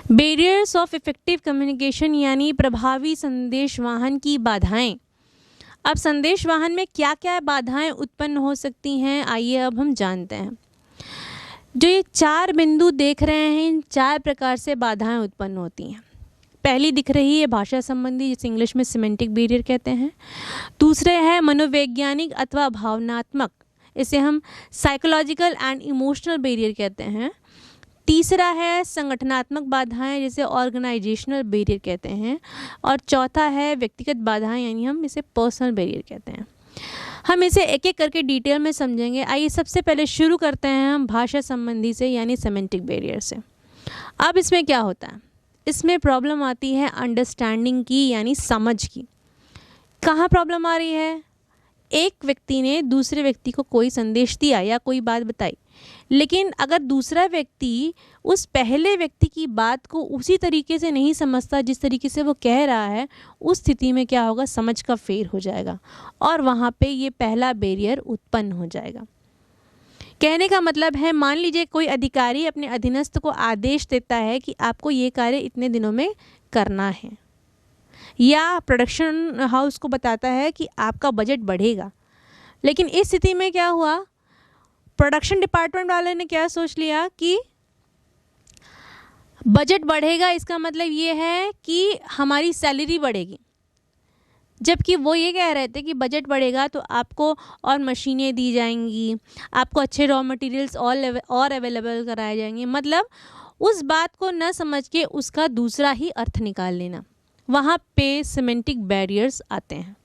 Barriers of effective communication यानी प्रभावी संदेशवाहन की बाधाएं। अब संदेशवाहन में क्या क्या बाधाएं उत्पन्न हो सकती हैं, आइए अब हम जानते हैं। जो ये 4 बिंदु देख रहे हैं, इन 4 प्रकार से बाधाएं उत्पन्न होती हैं। पहली दिख रही है भाषा संबंधी, जिसे इंग्लिश में सिमेंटिक बैरियर कहते हैं। दूसरे है मनोवैज्ञानिक अथवा भावनात्मक, इसे हम साइकोलॉजिकल एंड इमोशनल बैरियर कहते हैं। तीसरा है संगठनात्मक बाधाएं, जिसे ऑर्गेनाइजेशनल बैरियर कहते हैं। और चौथा है व्यक्तिगत बाधाएं, यानी हम इसे पर्सनल बैरियर कहते हैं। हम इसे एक एक करके डिटेल में समझेंगे। आइए सबसे पहले शुरू करते हैं हम भाषा संबंधी से, यानी सिमेंटिक बैरियर से। अब इसमें क्या होता है, इसमें प्रॉब्लम आती है अंडरस्टैंडिंग की, यानी समझ की। कहाँ प्रॉब्लम आ रही है? एक व्यक्ति ने दूसरे व्यक्ति को कोई संदेश दिया या कोई बात बताई, लेकिन अगर दूसरा व्यक्ति उस पहले व्यक्ति की बात को उसी तरीके से नहीं समझता जिस तरीके से वो कह रहा है, उस स्थिति में क्या होगा, समझ का फेर हो जाएगा और वहाँ पे ये पहला बैरियर उत्पन्न हो जाएगा। कहने का मतलब है, मान लीजिए कोई अधिकारी अपने अधीनस्थ को आदेश देता है कि आपको ये कार्य इतने दिनों में करना है, या प्रोडक्शन हाउस को बताता है कि आपका बजट बढ़ेगा। लेकिन इस स्थिति में क्या हुआ, प्रोडक्शन डिपार्टमेंट वाले ने क्या सोच लिया कि बजट बढ़ेगा, इसका मतलब ये है कि हमारी सैलरी बढ़ेगी। जबकि वो ये कह रहे थे कि बजट बढ़ेगा तो आपको और मशीनें दी जाएंगी, आपको अच्छे रॉ मटेरियल्स और अवेलेबल कराए जाएंगे। मतलब उस बात को न समझ के उसका दूसरा ही अर्थ निकाल लेना। वहाँ पे सिमेंटिक बैरियर्स आते हैं।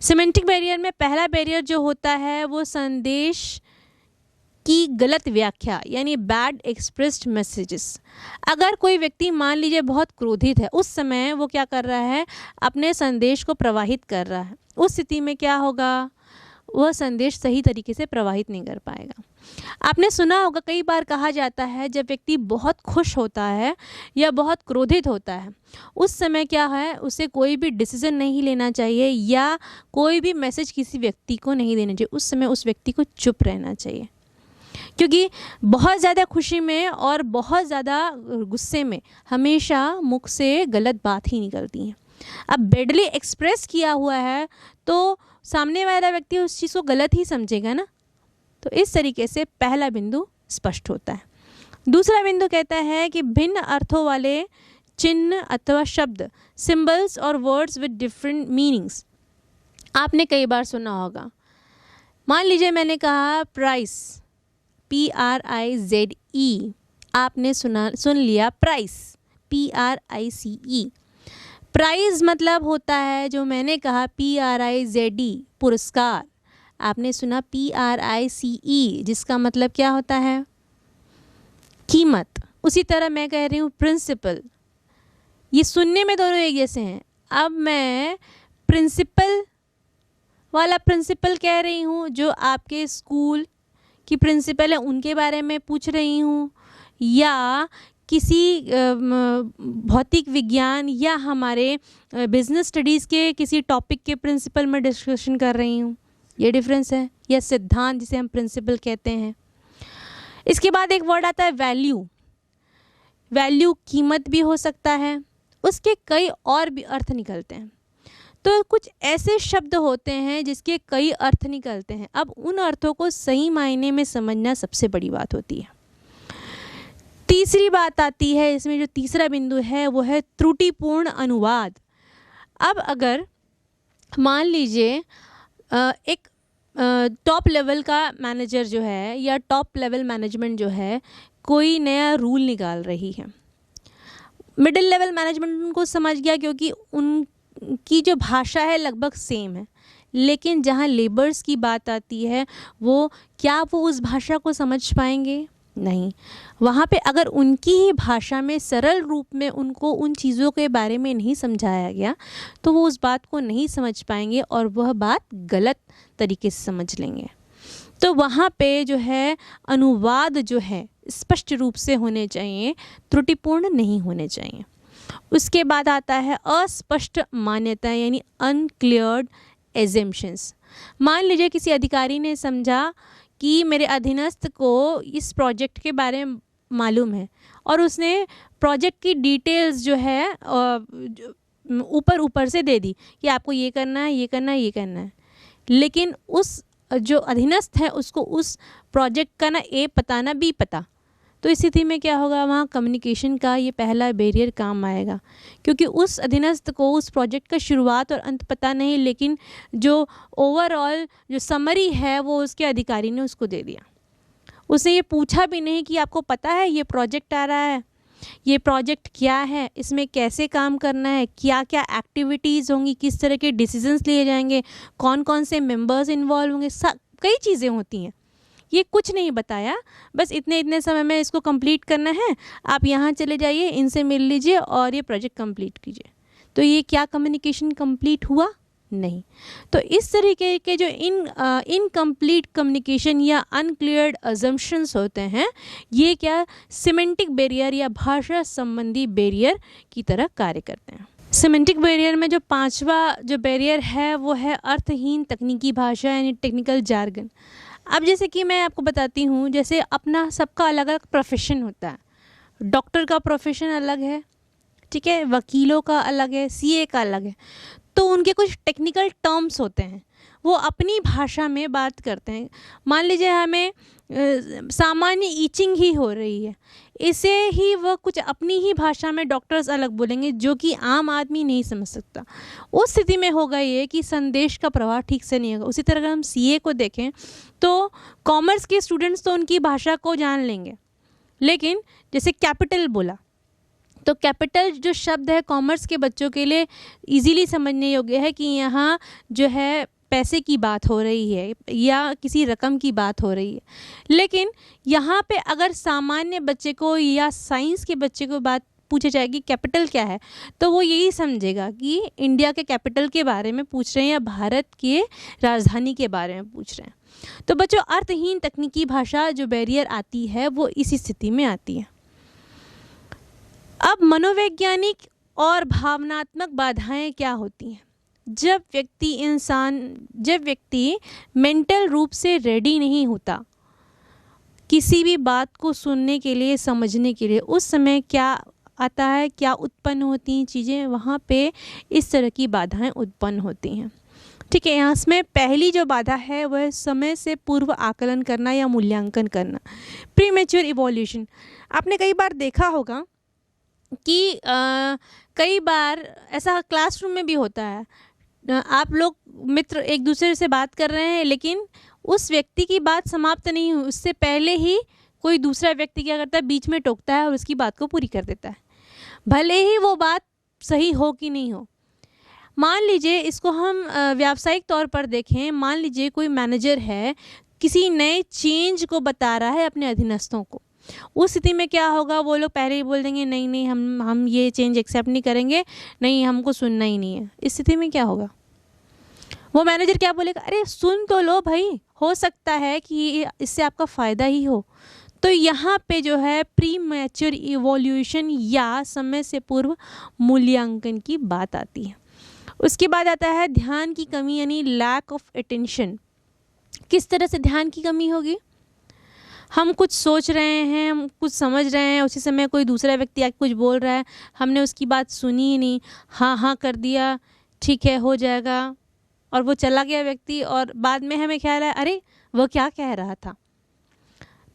सिमेंटिक बैरियर में पहला बैरियर जो होता है वो संदेश की गलत व्याख्या, यानी बैड एक्सप्रेस्ड मैसेजेस। अगर कोई व्यक्ति मान लीजिए बहुत क्रोधित है, उस समय वो क्या कर रहा है, अपने संदेश को प्रवाहित कर रहा है, उस स्थिति में क्या होगा, वह संदेश सही तरीके से प्रवाहित नहीं कर पाएगा। आपने सुना होगा, कई बार कहा जाता है जब व्यक्ति बहुत खुश होता है या बहुत क्रोधित होता है, उस समय क्या है, उसे कोई भी डिसीजन नहीं लेना चाहिए या कोई भी मैसेज किसी व्यक्ति को नहीं देना चाहिए। उस समय उस व्यक्ति को चुप रहना चाहिए, क्योंकि बहुत ज़्यादा खुशी में और बहुत ज़्यादा गुस्से में हमेशा मुख से गलत बात ही निकलती हैं। अब बैडली एक्सप्रेस किया हुआ है तो सामने वाला व्यक्ति उस चीज़ को गलत ही समझेगा ना। तो इस तरीके से पहला बिंदु स्पष्ट होता है। दूसरा बिंदु कहता है कि भिन्न अर्थों वाले चिन्ह अथवा शब्द, सिंबल्स और वर्ड्स विद डिफरेंट मीनिंग्स। आपने कई बार सुना होगा, मान लीजिए मैंने कहा प्राइस, PRIZE, आपने सुन लिया प्राइस, PRICE। प्राइज मतलब होता है, जो मैंने कहा PRIZE, पुरस्कार। आपने सुना PRICE, जिसका मतलब क्या होता है, कीमत। उसी तरह मैं कह रही हूँ प्रिंसिपल, ये सुनने में दोनों एक जैसे हैं। अब मैं प्रिंसिपल वाला प्रिंसिपल कह रही हूँ, जो आपके स्कूल की प्रिंसिपल है उनके बारे में पूछ रही हूँ, या किसी भौतिक विज्ञान या हमारे बिजनेस स्टडीज़ के किसी टॉपिक के प्रिंसिपल में डिस्कशन कर रही हूँ। ये डिफरेंस है, या सिद्धांत जिसे हम प्रिंसिपल कहते हैं। इसके बाद एक वर्ड आता है वैल्यू। वैल्यू कीमत भी हो सकता है, उसके कई और भी अर्थ निकलते हैं। तो कुछ ऐसे शब्द होते हैं जिसके कई अर्थ निकलते हैं। अब उन अर्थों को सही मायने में समझना सबसे बड़ी बात होती है। तीसरी बात आती है इसमें, जो तीसरा बिंदु है वो है त्रुटिपूर्ण अनुवाद। अब अगर मान लीजिए एक टॉप लेवल का मैनेजर जो है या टॉप लेवल मैनेजमेंट जो है कोई नया रूल निकाल रही है, मिडिल लेवल मैनेजमेंट उनको समझ गया क्योंकि उनकी जो भाषा है लगभग सेम है, लेकिन जहाँ लेबर्स की बात आती है वो उस भाषा को समझ पाएंगे? नहीं। वहाँ पे अगर उनकी ही भाषा में सरल रूप में उनको उन चीज़ों के बारे में नहीं समझाया गया तो वो उस बात को नहीं समझ पाएंगे और वह बात गलत तरीके से समझ लेंगे। तो वहाँ पे जो है अनुवाद जो है स्पष्ट रूप से होने चाहिए, त्रुटिपूर्ण नहीं होने चाहिए। उसके बाद आता है अस्पष्ट मान्यता, यानी अनक्लियर्ड एजम्पशंस। मान लीजिए किसी अधिकारी ने समझा कि मेरे अधीनस्थ को इस प्रोजेक्ट के बारे में मालूम है और उसने प्रोजेक्ट की डिटेल्स जो है ऊपर ऊपर से दे दी कि आपको ये करना है, ये करना है, ये करना है, लेकिन उस जो अधीनस्थ है उसको उस प्रोजेक्ट का ना ए पता ना बी पता, तो इस स्थिति में क्या होगा, वहाँ कम्युनिकेशन का ये पहला बैरियर काम आएगा, क्योंकि उस अधीनस्थ को उस प्रोजेक्ट का शुरुआत और अंत पता नहीं, लेकिन जो ओवरऑल जो समरी है वो उसके अधिकारी ने उसको दे दिया। उसने ये पूछा भी नहीं कि आपको पता है ये प्रोजेक्ट आ रहा है, ये प्रोजेक्ट क्या है, इसमें कैसे काम करना है, क्या क्या एक्टिविटीज़ होंगी, किस तरह के डिसीजंस लिए जाएंगे, कौन कौन से मेंबर्स इन्वॉल्व होंगे, कई चीज़ें होती हैं। ये कुछ नहीं बताया, बस इतने समय में इसको कंप्लीट करना है, आप यहाँ चले जाइए, इनसे मिल लीजिए और ये प्रोजेक्ट कंप्लीट कीजिए। तो ये क्या कम्युनिकेशन कंप्लीट हुआ? नहीं। तो इस तरीके के जो इनकम्प्लीट कम्युनिकेशन या अनक्लियर्ड अजम्पशंस होते हैं, ये क्या सिमेंटिक बैरियर या भाषा संबंधी बैरियर की तरह कार्य करते हैं। सिमेंटिक बैरियर में जो पांचवा जो बैरियर है वो है अर्थहीन तकनीकी भाषा यानी टेक्निकल जार्गन। अब जैसे कि मैं आपको बताती हूँ, जैसे अपना सबका अलग अलग प्रोफेशन होता है। डॉक्टर का प्रोफेशन अलग है, ठीक है, वकीलों का अलग है, सीए का अलग है, तो उनके कुछ टेक्निकल टर्म्स होते हैं, वो अपनी भाषा में बात करते हैं। मान लीजिए हमें सामान्य ईचिंग ही हो रही है, इसे ही वह कुछ अपनी ही भाषा में डॉक्टर्स अलग बोलेंगे जो कि आम आदमी नहीं समझ सकता। उस स्थिति में होगा ये कि संदेश का प्रवाह ठीक से नहीं होगा। उसी तरह अगर हम सीए को देखें तो कॉमर्स के स्टूडेंट्स तो उनकी भाषा को जान लेंगे, लेकिन जैसे कैपिटल बोला तो कैपिटल जो शब्द है कॉमर्स के बच्चों के लिए इजीली समझने योग्य है कि यहाँ जो है पैसे की बात हो रही है या किसी रकम की बात हो रही है, लेकिन यहाँ पे अगर सामान्य बच्चे को या साइंस के बच्चे को बात पूछे जाएगी कैपिटल क्या है, तो वो यही समझेगा कि इंडिया के कैपिटल के बारे में पूछ रहे हैं या भारत के राजधानी के बारे में पूछ रहे हैं। तो बच्चों, अर्थहीन तकनीकी भाषा जो बैरियर आती है वो इसी स्थिति में आती है। अब मनोवैज्ञानिक और भावनात्मक बाधाएं क्या होती हैं? जब व्यक्ति मेंटल रूप से रेडी नहीं होता किसी भी बात को सुनने के लिए, समझने के लिए, उस समय क्या आता है, क्या उत्पन्न होती हैं चीज़ें, वहाँ पे इस तरह की बाधाएं उत्पन्न होती हैं। ठीक है, यहाँ में पहली जो बाधा है वह समय से पूर्व आकलन करना या मूल्यांकन करना, प्रीमेच्योर इवोल्यूशन। आपने कई बार देखा होगा कि कई बार ऐसा क्लासरूम में भी होता है, आप लोग मित्र एक दूसरे से बात कर रहे हैं, लेकिन उस व्यक्ति की बात समाप्त नहीं हुई, उससे पहले ही कोई दूसरा व्यक्ति क्या करता है, बीच में टोकता है और उसकी बात को पूरी कर देता है, भले ही वो बात सही हो कि नहीं हो। मान लीजिए इसको हम व्यावसायिक तौर पर देखें, मान लीजिए कोई मैनेजर है, किसी नए चेंज को बता रहा है अपने अधीनस्थों को, उस स्थिति में क्या होगा, वो लोग पहले ही बोल देंगे नहीं नहीं हम ये चेंज एक्सेप्ट नहीं करेंगे, नहीं हमको सुनना ही नहीं है। इस स्थिति में क्या होगा, वो मैनेजर क्या बोलेगा, अरे सुन तो लो भाई, हो सकता है कि इससे आपका फ़ायदा ही हो। तो यहाँ पे जो है प्री मैच्योर इवोल्यूशन या समय से पूर्व मूल्यांकन की बात आती है। उसके बाद आता है ध्यान की कमी यानी लैक ऑफ अटेंशन। किस तरह से ध्यान की कमी होगी, हम कुछ सोच रहे हैं, हम कुछ समझ रहे हैं, उसी समय कोई दूसरा व्यक्ति आके कुछ बोल रहा है, हमने उसकी बात सुनी ही नहीं, हाँ हाँ कर दिया, ठीक है हो जाएगा, और वो चला गया व्यक्ति, और बाद में हमें ख्याल है अरे वो क्या कह रहा था।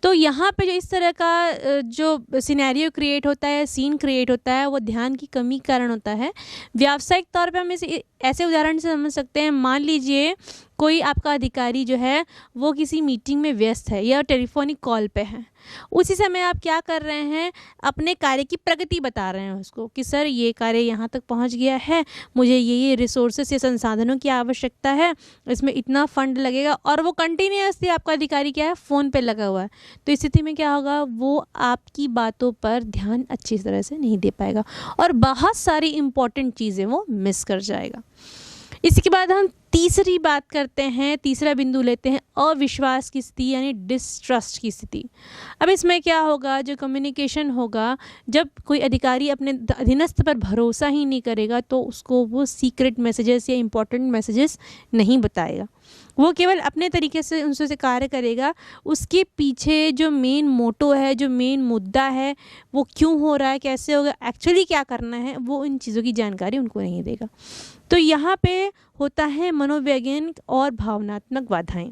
तो यहाँ पे जो इस तरह का जो सिनेरियो क्रिएट होता है, सीन क्रिएट होता है, वो ध्यान की कमी के कारण होता है। व्यावसायिक तौर पे हम इसे ऐसे उदाहरण से समझ सकते हैं, मान लीजिए कोई आपका अधिकारी जो है वो किसी मीटिंग में व्यस्त है या टेलीफोनिक कॉल पे है, उसी समय आप क्या कर रहे हैं, अपने कार्य की प्रगति बता रहे हैं उसको कि सर ये कार्य यहाँ तक पहुँच गया है, मुझे ये रिसोर्सेस या संसाधनों की आवश्यकता है, इसमें इतना फंड लगेगा, और वो कंटिन्यूसली आपका अधिकारी क्या है, फ़ोन पे लगा हुआ है। तो इस स्थिति में क्या होगा, वो आपकी बातों पर ध्यान अच्छी तरह से नहीं दे पाएगा और बहुत सारी इंपॉर्टेंट चीज़ें वो मिस कर जाएगा। इसके बाद हम तीसरी बात करते हैं, तीसरा बिंदु लेते हैं अविश्वास की स्थिति यानी डिस्ट्रस्ट की स्थिति। अब इसमें क्या होगा, जो कम्युनिकेशन होगा, जब कोई अधिकारी अपने अधीनस्थ पर भरोसा ही नहीं करेगा तो उसको वो सीक्रेट मैसेजेस या इम्पोर्टेंट मैसेजेस नहीं बताएगा। वो केवल अपने तरीके से उनसे कार्य करेगा, उसके पीछे जो मेन मोटो है, जो मेन मुद्दा है, वो क्यों हो रहा है, कैसे होगा, एक्चुअली क्या करना है, वो इन चीज़ों की जानकारी उनको नहीं देगा। तो यहाँ पे होता है मनोवैज्ञानिक और भावनात्मक बाधाएं।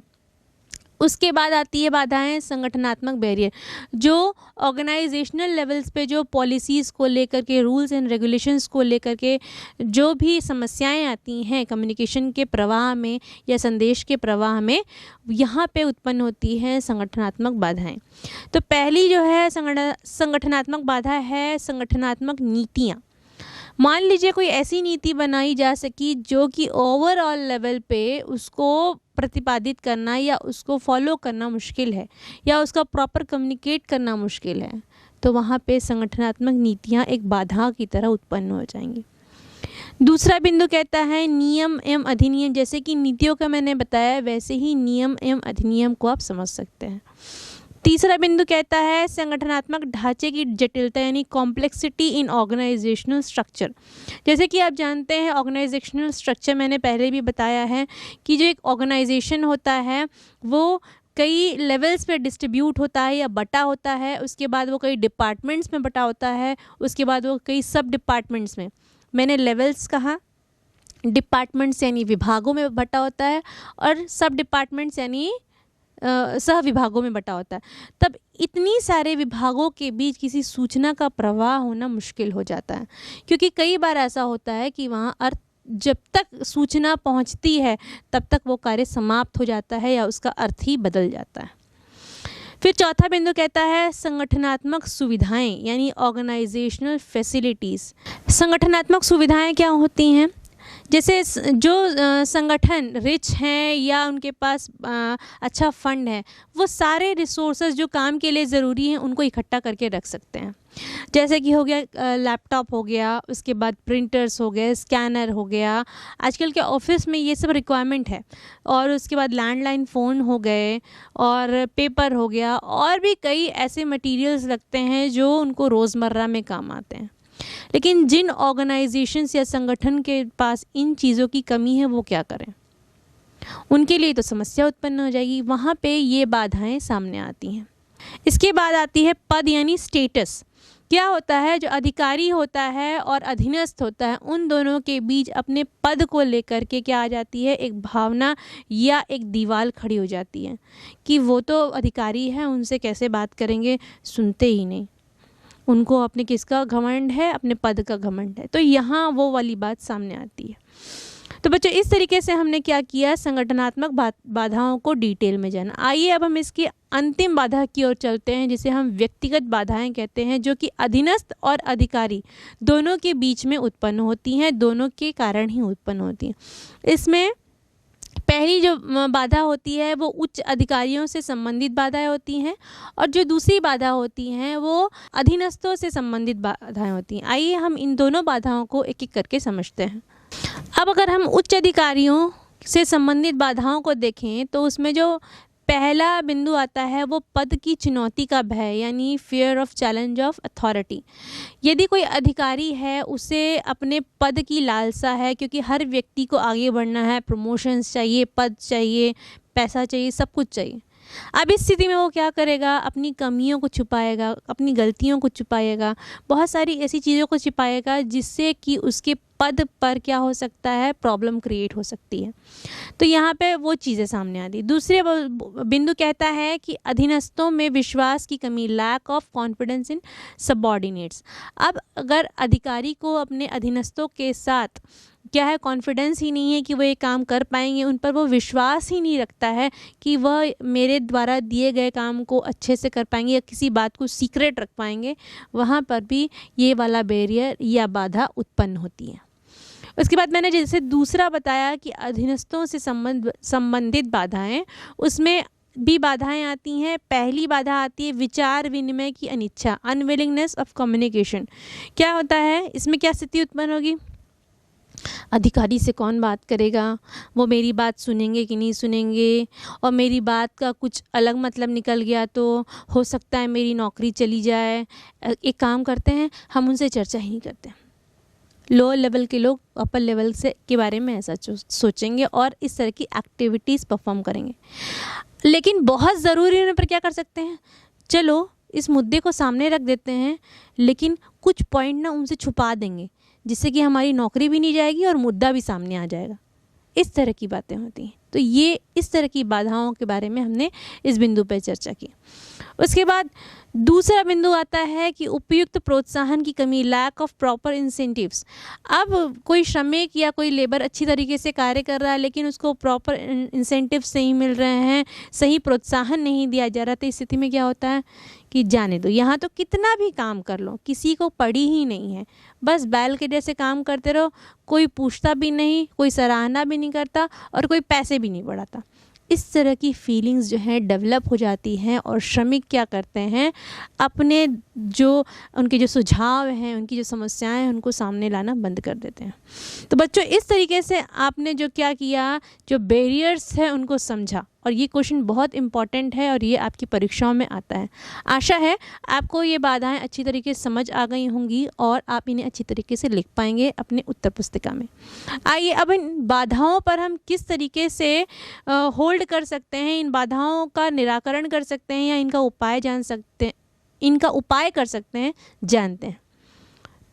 उसके बाद आती है बाधाएं संगठनात्मक बैरियर, जो ऑर्गेनाइजेशनल लेवल्स पे जो पॉलिसीज़ को लेकर के, रूल्स एंड रेगुलेशंस को लेकर के जो भी समस्याएं आती हैं कम्युनिकेशन के प्रवाह में या संदेश के प्रवाह में, यहाँ पे उत्पन्न होती हैं संगठनात्मक बाधाएं। तो पहली जो है संगठनात्मक बाधा है संगठनात्मक नीतियाँ। मान लीजिए कोई ऐसी नीति बनाई जा सकी जो कि ओवरऑल लेवल पे उसको प्रतिपादित करना या उसको फॉलो करना मुश्किल है, या उसका प्रॉपर कम्युनिकेट करना मुश्किल है, तो वहाँ पे संगठनात्मक नीतियाँ एक बाधा की तरह उत्पन्न हो जाएंगी। दूसरा बिंदु कहता है नियम एवं अधिनियम। जैसे कि नीतियों का मैंने बताया, वैसे ही नियम एवं अधिनियम को आप समझ सकते हैं। तीसरा बिंदु कहता है संगठनात्मक ढांचे की जटिलता, यानी कॉम्प्लेक्सिटी इन ऑर्गेनाइजेशनल स्ट्रक्चर। जैसे कि आप जानते हैं ऑर्गेनाइजेशनल स्ट्रक्चर, मैंने पहले भी बताया है कि जो एक ऑर्गेनाइजेशन होता है वो कई लेवल्स पे डिस्ट्रीब्यूट होता है या बटा होता है, उसके बाद वो कई डिपार्टमेंट्स में बटा होता है, उसके बाद वो कई सब डिपार्टमेंट्स में, मैंने लेवल्स कहा, डिपार्टमेंट्स यानी विभागों में बटा होता है, और सब डिपार्टमेंट्स यानी सह विभागों में बटा होता है। तब इतनी सारे विभागों के बीच किसी सूचना का प्रवाह होना मुश्किल हो जाता है, क्योंकि कई बार ऐसा होता है कि वहाँ अर्थ जब तक सूचना पहुँचती है तब तक वो कार्य समाप्त हो जाता है या उसका अर्थ ही बदल जाता है। फिर चौथा बिंदु कहता है संगठनात्मक सुविधाएं, यानी ऑर्गेनाइजेशनल फैसिलिटीज़। संगठनात्मक सुविधाएं क्या होती हैं? जैसे जो संगठन रिच हैं या उनके पास अच्छा फंड है, वो सारे रिसोर्सेज जो काम के लिए ज़रूरी हैं उनको इकट्ठा करके रख सकते हैं। जैसे कि हो गया लैपटॉप हो गया, उसके बाद प्रिंटर्स हो गए, स्कैनर हो गया, आजकल के ऑफिस में ये सब रिक्वायरमेंट है, और उसके बाद लैंडलाइन फ़ोन हो गए, और पेपर हो गया, और भी कई ऐसे मटेरियल्स लगते हैं जो उनको रोज़मर्रा में काम आते हैं। लेकिन जिन ऑर्गेनाइजेशंस या संगठन के पास इन चीज़ों की कमी है वो क्या करें? उनके लिए तो समस्या उत्पन्न हो जाएगी। वहाँ पे ये बाधाएं सामने आती हैं। इसके बाद आती है पद यानी स्टेटस। क्या होता है, जो अधिकारी होता है और अधीनस्थ होता है, उन दोनों के बीच अपने पद को लेकर के क्या आ जाती है, एक भावना या एक दीवार खड़ी हो जाती है कि वो तो अधिकारी हैं, उनसे कैसे बात करेंगे, सुनते ही नहीं, उनको अपने किसका घमंड है, अपने पद का घमंड है। तो यहाँ वो वाली बात सामने आती है। तो बच्चों इस तरीके से हमने क्या किया, संगठनात्मक बाधाओं को डिटेल में जाना। आइए अब हम इसकी अंतिम बाधा की ओर चलते हैं, जिसे हम व्यक्तिगत बाधाएं कहते हैं, जो कि अधीनस्थ और अधिकारी दोनों के बीच में उत्पन्न होती हैं, दोनों के कारण ही उत्पन्न होती हैं। इसमें पहली जो बाधा होती है वो उच्च अधिकारियों से संबंधित बाधाएं होती हैं, और जो दूसरी बाधा होती हैं वो अधीनस्थों से संबंधित बाधाएं होती हैं। आइए हम इन दोनों बाधाओं को एक एक करके समझते हैं। अब अगर हम उच्च अधिकारियों से संबंधित बाधाओं को देखें तो उसमें जो पहला बिंदु आता है वो पद की चुनौती का भय, यानी fear of challenge of authority. यदि कोई अधिकारी है, उसे अपने पद की लालसा है, क्योंकि हर व्यक्ति को आगे बढ़ना है, प्रमोशंस चाहिए, पद चाहिए, पैसा चाहिए, सब कुछ चाहिए। अब इस स्थिति में वो क्या करेगा, अपनी कमियों को छुपाएगा, अपनी गलतियों को छुपाएगा, बहुत सारी ऐसी चीज़ों को छुपाएगा जिससे कि उसके पद पर क्या हो सकता है, प्रॉब्लम क्रिएट हो सकती है। तो यहाँ पे वो चीज़ें सामने आती। दूसरे बिंदु कहता है कि अधीनस्थों में विश्वास की कमी, lack of confidence in subordinates. अब अगर अधिकारी को अपने अधीनस्थों के साथ क्या है, कॉन्फिडेंस ही नहीं है कि वो ये काम कर पाएंगे, उन पर वो विश्वास ही नहीं रखता है कि वह मेरे द्वारा दिए गए काम को अच्छे से कर पाएंगे या किसी बात को सीक्रेट रख पाएंगे, वहाँ पर भी ये वाला बैरियर या बाधा उत्पन्न होती है। उसके बाद मैंने जैसे दूसरा बताया कि अधीनस्थों से संबंधित बाधाएं, उसमें भी बाधाएं आती हैं। पहली बाधा आती है विचार विनिमय की अनिच्छा, अनविलिंगनेस ऑफ कम्युनिकेशन। क्या होता है, इसमें क्या स्थिति उत्पन्न होगी, अधिकारी से कौन बात करेगा, वो मेरी बात सुनेंगे कि नहीं सुनेंगे, और मेरी बात का कुछ अलग मतलब निकल गया तो हो सकता है मेरी नौकरी चली जाए। एक काम करते हैं, हम उनसे चर्चा ही नहीं करते, लोअर लेवल के लोग अपर लेवल से के बारे में ऐसा सोचेंगे और इस तरह की एक्टिविटीज़ परफॉर्म करेंगे। लेकिन बहुत ज़रूरी होने पर क्या कर सकते हैं, चलो इस मुद्दे को सामने रख देते हैं, लेकिन कुछ पॉइंट ना उनसे छुपा देंगे जिससे कि हमारी नौकरी भी नहीं जाएगी और मुद्दा भी सामने आ जाएगा। इस तरह की बातें होती हैं। तो ये इस तरह की बाधाओं के बारे में हमने इस बिंदु पर चर्चा की। उसके बाद दूसरा बिंदु आता है कि उपयुक्त प्रोत्साहन की कमी, लैक ऑफ प्रॉपर इंसेंटिव्स। अब कोई श्रमिक या कोई लेबर अच्छी तरीके से कार्य कर रहा है लेकिन उसको प्रॉपर इंसेंटिव्स नहीं मिल रहे हैं, सही प्रोत्साहन नहीं दिया जा रहा, तो इस स्थिति में क्या होता है कि जाने दो, यहाँ तो कितना भी काम कर लो किसी को पड़ी ही नहीं है, बस बैल के जैसे काम करते रहो, कोई पूछता भी नहीं, कोई सराहना भी नहीं करता और कोई पैसे भी नहीं बढ़ाता। इस तरह की फीलिंग्स जो है डेवलप हो जाती हैं और श्रमिक क्या करते हैं, अपने जो उनके जो सुझाव हैं, उनकी जो समस्याएं हैं, उनको सामने लाना बंद कर देते हैं। तो बच्चों इस तरीके से आपने जो क्या किया, जो बैरियर्स है उनको समझा, और ये क्वेश्चन बहुत इंपॉर्टेंट है और ये आपकी परीक्षाओं में आता है। आशा है आपको ये बाधाएं अच्छी तरीके से समझ आ गई होंगी और आप इन्हें अच्छी तरीके से लिख पाएंगे अपने उत्तर पुस्तिका में। आइए अब इन बाधाओं पर हम किस तरीके से होल्ड कर सकते हैं, इन बाधाओं का निराकरण कर सकते हैं या इनका उपाय कर सकते हैं, जानते हैं।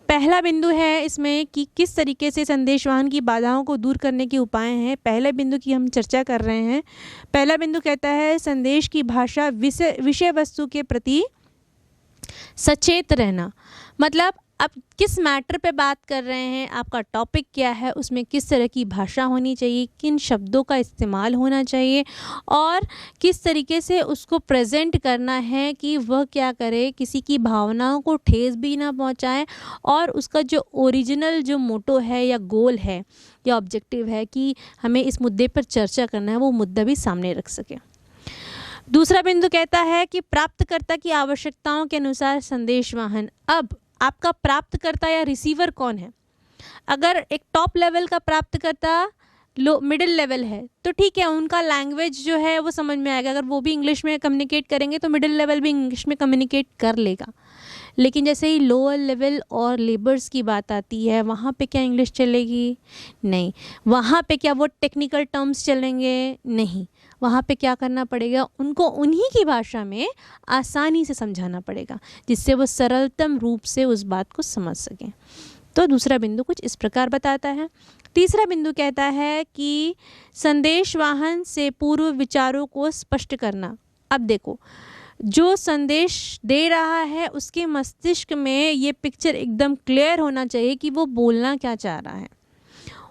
पहला बिंदु है इसमें कि किस तरीके से संदेशवाहन की बाधाओं को दूर करने के उपाय हैं। पहले बिंदु की हम चर्चा कर रहे हैं। पहला बिंदु कहता है संदेश की भाषा विषय वस्तु के प्रति सचेत रहना। मतलब आप किस मैटर पे बात कर रहे हैं, आपका टॉपिक क्या है, उसमें किस तरह की भाषा होनी चाहिए, किन शब्दों का इस्तेमाल होना चाहिए और किस तरीके से उसको प्रेजेंट करना है कि वह क्या करे, किसी की भावनाओं को ठेस भी ना पहुंचाए और उसका जो ओरिजिनल जो मोटो है या गोल है या ऑब्जेक्टिव है कि हमें इस मुद्दे पर चर्चा करना है, वो मुद्दा भी सामने रख सके। दूसरा बिंदु कहता है कि प्राप्तकर्ता की आवश्यकताओं के अनुसार संदेशवाहन। अब आपका प्राप्तकर्ता या रिसीवर कौन है? अगर एक टॉप लेवल का प्राप्तकर्ता मिडिल लेवल है तो ठीक है, उनका लैंग्वेज जो है वो समझ में आएगा। अगर वो भी इंग्लिश में कम्युनिकेट करेंगे तो मिडिल लेवल भी इंग्लिश में कम्युनिकेट कर लेगा। लेकिन जैसे ही लोअर लेवल और लेबर्स की बात आती है, वहाँ पे क्या इंग्लिश चलेगी? नहीं। वहाँ पे क्या वो टेक्निकल टर्म्स चलेंगे? नहीं। वहाँ पे क्या करना पड़ेगा, उनको उन्हीं की भाषा में आसानी से समझाना पड़ेगा जिससे वो सरलतम रूप से उस बात को समझ सकें। तो दूसरा बिंदु कुछ इस प्रकार बताता है। तीसरा बिंदु कहता है कि संदेशवाहन से पूर्व विचारों को स्पष्ट करना। अब देखो, जो संदेश दे रहा है उसके मस्तिष्क में ये पिक्चर एकदम क्लियर होना चाहिए कि वो बोलना क्या चाह रहा है।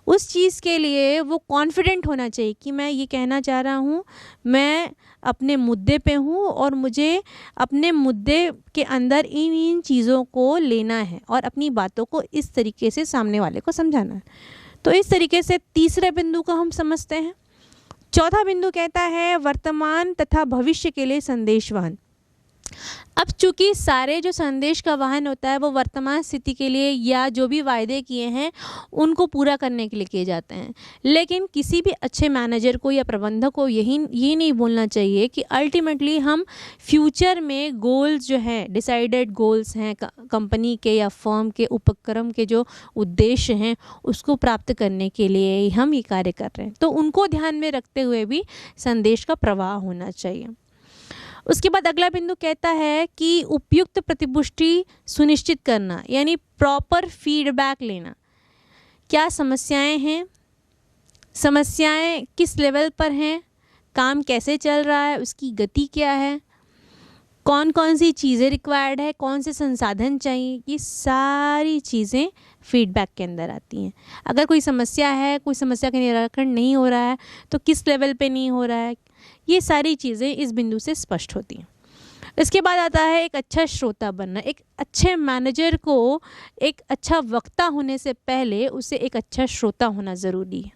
उस चीज़ के लिए वो कॉन्फिडेंट होना चाहिए कि मैं ये कहना चाह रहा हूँ, मैं अपने मुद्दे पे हूँ और मुझे अपने मुद्दे के अंदर इन चीज़ों को लेना है और अपनी बातों को इस तरीके से सामने वाले को समझाना है। तो इस तरीके से तीसरे बिंदु को हम समझते हैं। चौथा बिंदु कहता है वर्तमान तथा भविष्य के लिए संदेशवाहन। अब चूंकि सारे जो संदेश का वाहन होता है वो वर्तमान स्थिति के लिए या जो भी वायदे किए हैं उनको पूरा करने के लिए किए जाते हैं, लेकिन किसी भी अच्छे मैनेजर को या प्रबंधक को ये नहीं बोलना चाहिए कि अल्टीमेटली हम फ्यूचर में गोल्स जो हैं, डिसाइडेड गोल्स हैं कंपनी के या फर्म के उपक्रम के जो उद्देश्य हैं उसको प्राप्त करने के लिए ही हम ये कार्य कर रहे हैं। तो उनको ध्यान में रखते हुए भी संदेश का प्रवाह होना चाहिए। उसके बाद अगला बिंदु कहता है कि उपयुक्त प्रतिपुष्टि सुनिश्चित करना, यानी प्रॉपर फीडबैक लेना। क्या समस्याएं हैं, समस्याएं किस लेवल पर हैं, काम कैसे चल रहा है, उसकी गति क्या है, कौन कौन सी चीज़ें रिक्वायर्ड है, कौन से संसाधन चाहिए, ये सारी चीज़ें फीडबैक के अंदर आती हैं। अगर कोई समस्या है, कोई समस्या का निराकरण नहीं हो रहा है तो किस लेवल पे नहीं हो रहा है, ये सारी चीज़ें इस बिंदु से स्पष्ट होती हैं। इसके बाद आता है एक अच्छा श्रोता बनना। एक अच्छे मैनेजर को एक अच्छा वक्ता होने से पहले उसे एक अच्छा श्रोता होना ज़रूरी है,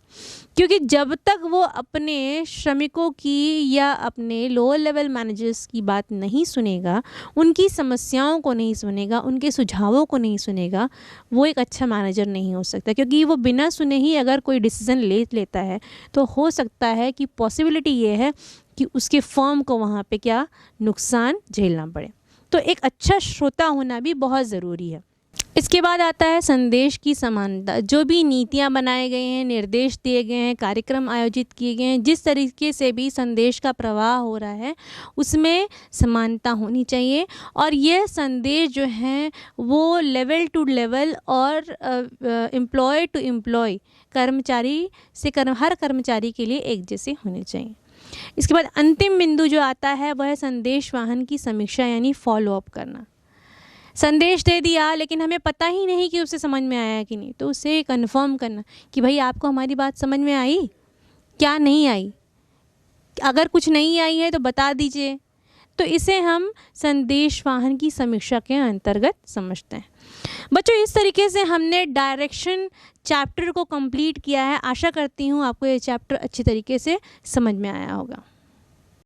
क्योंकि जब तक वो अपने श्रमिकों की या अपने लोअर लेवल मैनेजर्स की बात नहीं सुनेगा, उनकी समस्याओं को नहीं सुनेगा, उनके सुझावों को नहीं सुनेगा, वो एक अच्छा मैनेजर नहीं हो सकता। क्योंकि वो बिना सुने ही अगर कोई डिसीज़न ले लेता है तो हो सकता है कि पॉसिबिलिटी ये है कि उसके फर्म को वहाँ पे क्या नुकसान झेलना पड़े। तो एक अच्छा श्रोता होना भी बहुत ज़रूरी है। इसके बाद आता है संदेश की समानता। जो भी नीतियाँ बनाए गए हैं, निर्देश दिए गए हैं, कार्यक्रम आयोजित किए गए हैं, जिस तरीके से भी संदेश का प्रवाह हो रहा है उसमें समानता होनी चाहिए। और यह संदेश जो है वो लेवल टू लेवल और एम्प्लॉय टू एम्प्लॉय, कर्मचारी से हर कर्मचारी के लिए एक जैसे होने चाहिए। इसके बाद अंतिम बिंदु जो आता है वह है संदेश वाहन की समीक्षा यानी फॉलोअप करना। संदेश दे दिया लेकिन हमें पता ही नहीं कि उसे समझ में आया कि नहीं, तो उसे कंफर्म करना कि भाई आपको हमारी बात समझ में आई, क्या नहीं आई। अगर कुछ नहीं आई है तो बता दीजिए। तो इसे हम संदेश वाहन की समीक्षा के अंतर्गत समझते हैं। बच्चों, इस तरीके से हमने डायरेक्शन चैप्टर को कंप्लीट किया है। आशा करती हूँ आपको ये चैप्टर अच्छी तरीके से समझ में आया होगा।